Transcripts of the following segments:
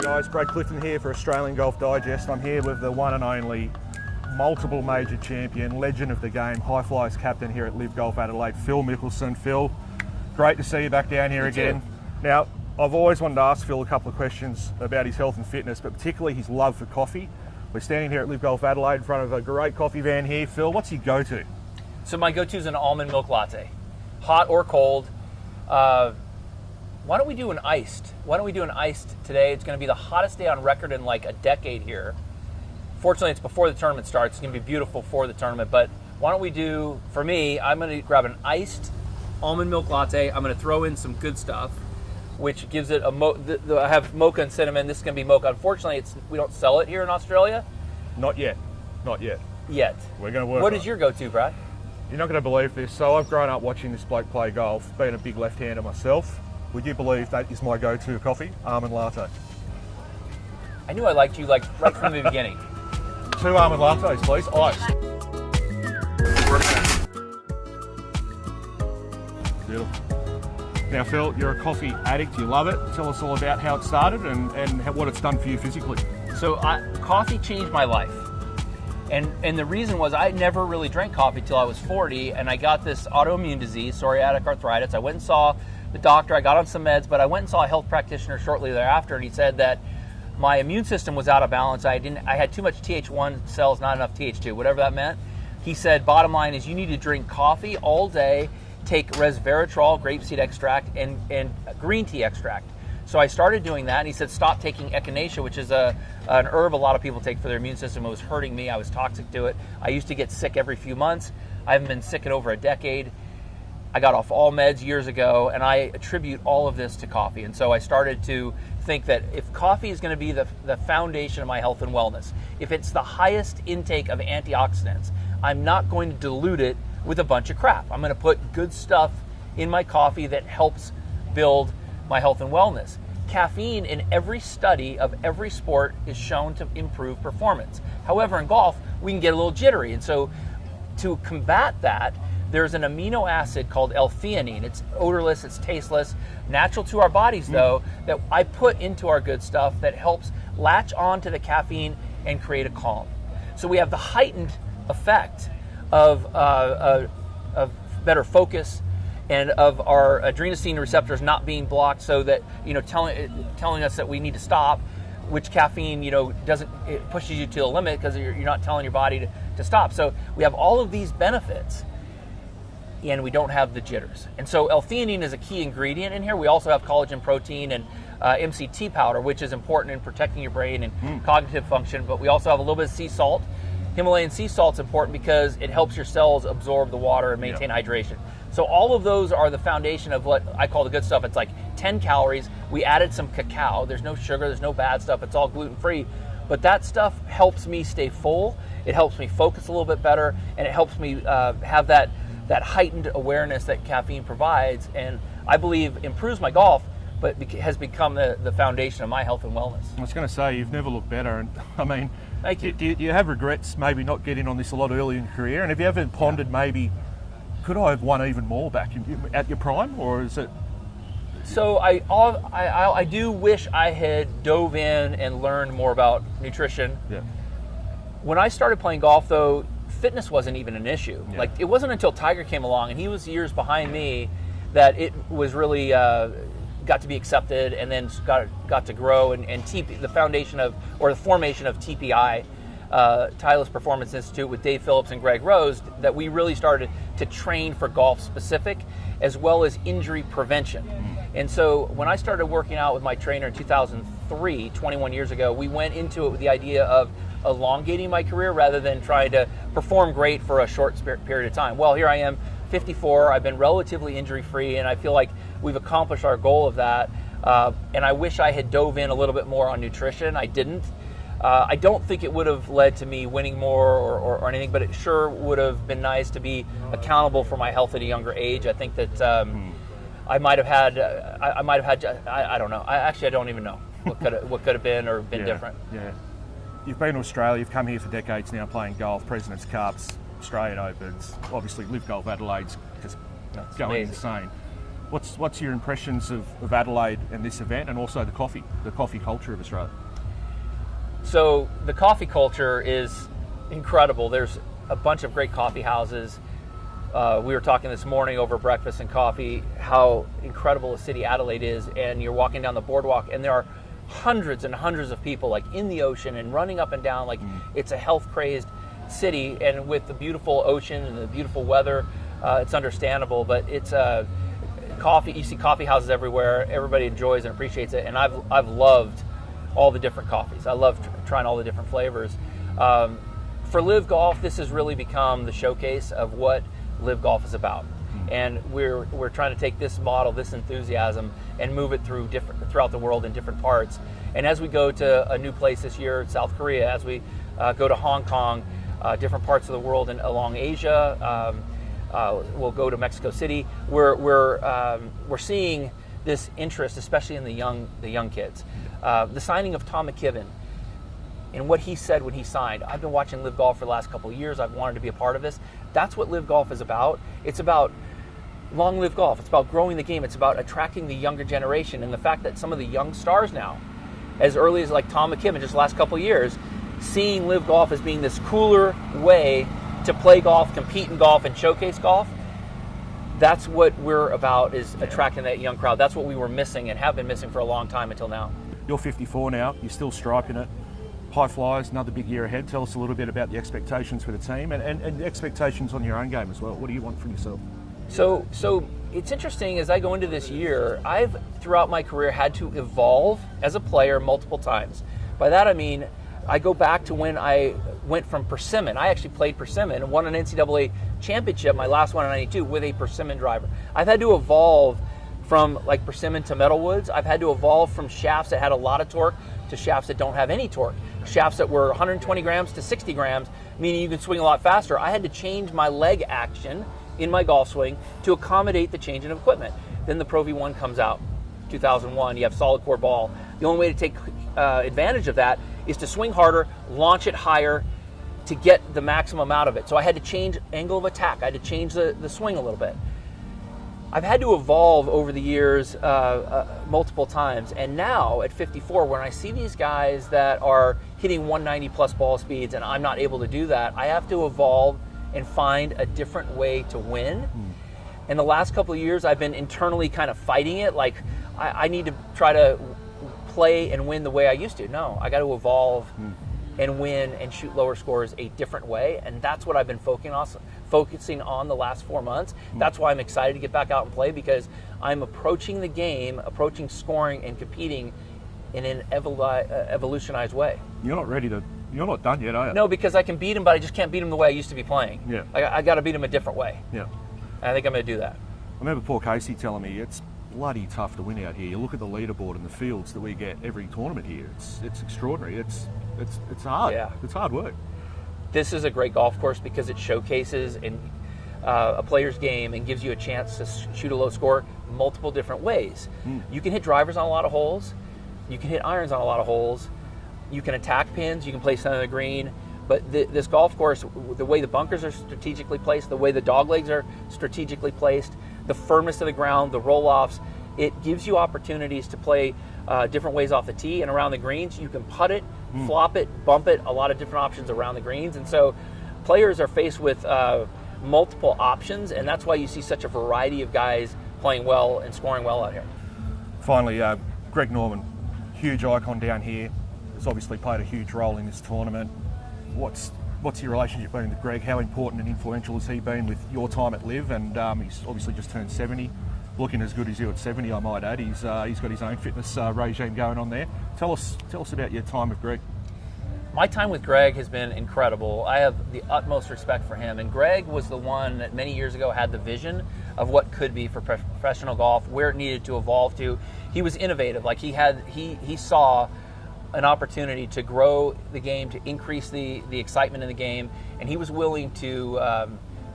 Guys, Brad Clifton here for Australian Golf Digest. I'm here with the one and only multiple major champion, legend of the game, HyFlyers captain here at LIV Golf Adelaide, Phil Mickelson. Phil, great to see you back down here again. Now, I've always wanted to ask Phil a couple of questions about his health and fitness, but particularly his love for coffee. We're standing here at LIV Golf Adelaide in front of a great coffee van here. Phil, what's your go-to? So my go-to is an almond milk latte, hot or cold. Why don't we do an iced? Why don't we do an iced today? It's going to be the hottest day on record in like a decade here. Fortunately, it's before the tournament starts. It's going to be beautiful for the tournament. But why don't we do, for me, I'm going to grab an iced almond milk latte. I'm going to throw in some good stuff, which gives it a I have mocha and cinnamon. This is going to be mocha. Unfortunately, we don't sell it here in Australia. Not yet. Not yet. Yet. We're going to work What on is it. your go-to, Brad? You're not going to believe this. So I've grown up watching this bloke play golf, being a big left-hander myself. Would you believe that is my go-to coffee? Almond latte. I knew I liked you like right from the beginning. 2 almond lattes, please. Iced. Beautiful. Now, Phil, you're a coffee addict. You love it. Tell us all about how it started and what it's done for you physically. So coffee changed my life. And the reason was I never really drank coffee till I was 40, and I got this autoimmune disease, psoriatic arthritis. I went and saw the doctor. I got on some meds, but I went and saw a health practitioner shortly thereafter, and he said that my immune system was out of balance. I had too much Th1 cells, not enough Th2, whatever that meant. He said, bottom line is you need to drink coffee all day, take resveratrol, grapeseed extract, and green tea extract. So I started doing that, and he said, stop taking echinacea, which is an herb a lot of people take for their immune system. It was hurting me. I was toxic to it. I used to get sick every few months. I haven't been sick in over a decade. I got off all meds years ago, and I attribute all of this to coffee. And so I started to think that if coffee is going to be the foundation of my health and wellness, if it's the highest intake of antioxidants, I'm not going to dilute it with a bunch of crap. I'm going to put good stuff in my coffee that helps build my health and wellness. Caffeine in every study of every sport is shown to improve performance. However, in golf, we can get a little jittery. And so to combat that, there's an amino acid called L-theanine. It's odorless, it's tasteless, natural to our bodies though, that I put into our good stuff that helps latch on to the caffeine and create a calm. So we have the heightened effect of better focus and of our adenosine receptors not being blocked, so that, telling us that we need to stop, which caffeine, it pushes you to the limit because you're not telling your body to stop. So we have all of these benefits, and we don't have the jitters. And so L-theanine is a key ingredient in here. We also have collagen protein and MCT powder, which is important in protecting your brain and cognitive function. But we also have a little bit of sea salt. Himalayan sea salt's important because it helps your cells absorb the water and maintain hydration. So all of those are the foundation of what I call the good stuff. It's like 10 calories. We added some cacao. There's no sugar, there's no bad stuff. It's all gluten-free. But that stuff helps me stay full. It helps me focus a little bit better, and it helps me have that heightened awareness that caffeine provides, and I believe improves my golf, but has become the foundation of my health and wellness. I was going to say, you've never looked better, and I mean, thank you. Do you have regrets maybe not getting on this a lot earlier in your career? And have you ever pondered maybe, could I have won even more back at your prime, or is it? So I do wish I had dove in and learned more about nutrition. Yeah. When I started playing golf, though, fitness wasn't even an issue. Yeah. Like, it wasn't until Tiger came along, and he was years behind me, that it was really got to be accepted, and then got to grow, and the foundation of, or the formation of TPI, Titleist Performance Institute, with Dave Phillips and Greg Rose, that we really started to train for golf specific as well as injury prevention. And so when I started working out with my trainer in 2003, 21 years ago, we went into it with the idea of elongating my career rather than trying to perform great for a short period of time. Well, here I am, 54, I've been relatively injury-free, and I feel like we've accomplished our goal of that. And I wish I had dove in a little bit more on nutrition. I didn't. I don't think it would have led to me winning more or anything, but it sure would have been nice to be accountable for my health at a younger age. I think that I might have had, I don't know. I don't even know what could have been or been different. Yeah. You've been to Australia, you've come here for decades now playing golf, President's Cups, Australian Opens, obviously LIV Golf Adelaide's just going insane. What's your impressions of Adelaide and this event, and also the coffee culture of Australia? So the coffee culture is incredible. There's a bunch of great coffee houses. We were talking this morning over breakfast and coffee how incredible a city Adelaide is, and you're walking down the boardwalk and there are hundreds and hundreds of people like in the ocean and running up and down like it's a health crazed city, and with the beautiful ocean and the beautiful weather, it's understandable. But it's coffee. You see coffee houses everywhere. Everybody enjoys and appreciates it, and I've loved all the different coffees. I love trying all the different flavors. For LIV Golf, this has really become the showcase of what LIV Golf is about, and we're trying to take this model, this enthusiasm, and move it throughout the world in different parts. And as we go to a new place this year, South Korea, as we go to Hong Kong, different parts of the world, and along Asia, we'll go to Mexico City. We're seeing this interest, especially in the young kids. The signing of Tom McKibben, and what he said when he signed. I've been watching LIV Golf for the last couple of years. I've wanted to be a part of this. That's what LIV Golf is about. It's about long live golf. It's about growing the game. It's about attracting the younger generation. And the fact that some of the young stars now, as early as like Tom McKibben, just the last couple of years, seeing LIV Golf as being this cooler way to play golf, compete in golf, and showcase golf, that's what we're about, is attracting that young crowd. That's what we were missing and have been missing for a long time until now. You're 54 now. You're still striping it. HyFlyers, another big year ahead. Tell us a little bit about the expectations for the team and the expectations on your own game as well. What do you want from yourself? So it's interesting, as I go into this year, I've throughout my career had to evolve as a player multiple times. By that I mean, I go back to when I went from persimmon. I actually played persimmon and won an NCAA championship, my last one in '92, with a persimmon driver. I've had to evolve from like persimmon to metalwoods. I've had to evolve from shafts that had a lot of torque to shafts that don't have any torque. Shafts that were 120 grams to 60 grams, meaning you can swing a lot faster. I had to change my leg action in my golf swing to accommodate the change in equipment. Then the Pro V1 comes out, 2001. You have solid core ball. The only way to take advantage of that is to swing harder, launch it higher to get the maximum out of it. So I had to change angle of attack. I had to change the swing a little bit. I've had to evolve over the years multiple times, and now at 54, when I see these guys that are hitting 190 plus ball speeds and I'm not able to do that, I have to evolve and find a different way to win. In the last couple of years, I've been internally kind of fighting it, like I need to try to play and win the way I used to. No, I got to evolve and win and shoot lower scores a different way, and that's what I've been focusing on the last 4 months. That's why I'm excited to get back out and play, because I'm approaching the game, approaching scoring and competing in an evolutionized way. You're not done yet, are you? No, because I can beat him, but I just can't beat him the way I used to be playing. Yeah. I got to beat him a different way. Yeah. And I think I'm going to do that. I remember Paul Casey telling me it's bloody tough to win out here. You look at the leaderboard and the fields that we get every tournament here. It's extraordinary. It's hard. Yeah. It's hard work. This is a great golf course because it showcases a player's game and gives you a chance to shoot a low score multiple different ways. You can hit drivers on a lot of holes. You can hit irons on a lot of holes. You can attack pins. You can play center of the green. But this golf course, the way the bunkers are strategically placed, the way the dog legs are strategically placed, the firmness of the ground, the roll-offs, it gives you opportunities to play different ways off the tee and around the greens. You can putt it, flop it, bump it, a lot of different options around the greens. And so players are faced with multiple options, and that's why you see such a variety of guys playing well and scoring well out here. Finally, Greg Norman, huge icon down here, has obviously played a huge role in this tournament. What's your relationship been with Greg? How important and influential has he been with your time at LIV? And he's obviously just turned 70, looking as good as you at 70, I might add. He's got his own fitness regime going on there. Tell us about your time with Greg. My time with Greg has been incredible. I have the utmost respect for him. And Greg was the one that many years ago had the vision of what could be for professional golf, where it needed to evolve to. He was innovative. Like he saw an opportunity to grow the game, to increase the excitement in the game, and he was willing to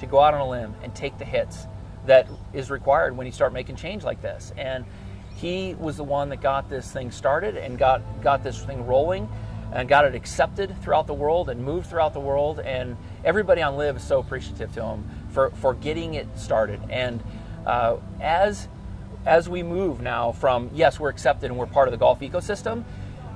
go out on a limb and take the hits that is required when you start making change like this. And he was the one that got this thing started and got this thing rolling and got it accepted throughout the world and moved throughout the world. And everybody on LIV is so appreciative to him for getting it started. And as as we move now from, yes, we're accepted and we're part of the golf ecosystem,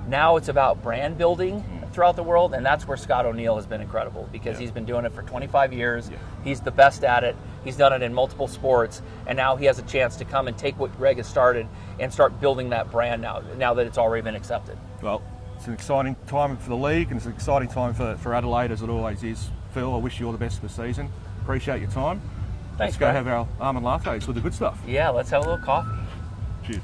now it's about brand building throughout the world, and that's where Scott O'Neill has been incredible, because he's been doing it for 25 years. He's the best at it. He's done it in multiple sports, and now he has a chance to come and take what Greg has started and start building that brand now that it's already been accepted. Well, it's an exciting time for the league, and it's an exciting time for Adelaide, as it always is. Phil, I wish you all the best for the season. Appreciate your time. Thanks, Let's go Greg. have our almond lattes with the good stuff. Yeah, let's have a little coffee. Cheers.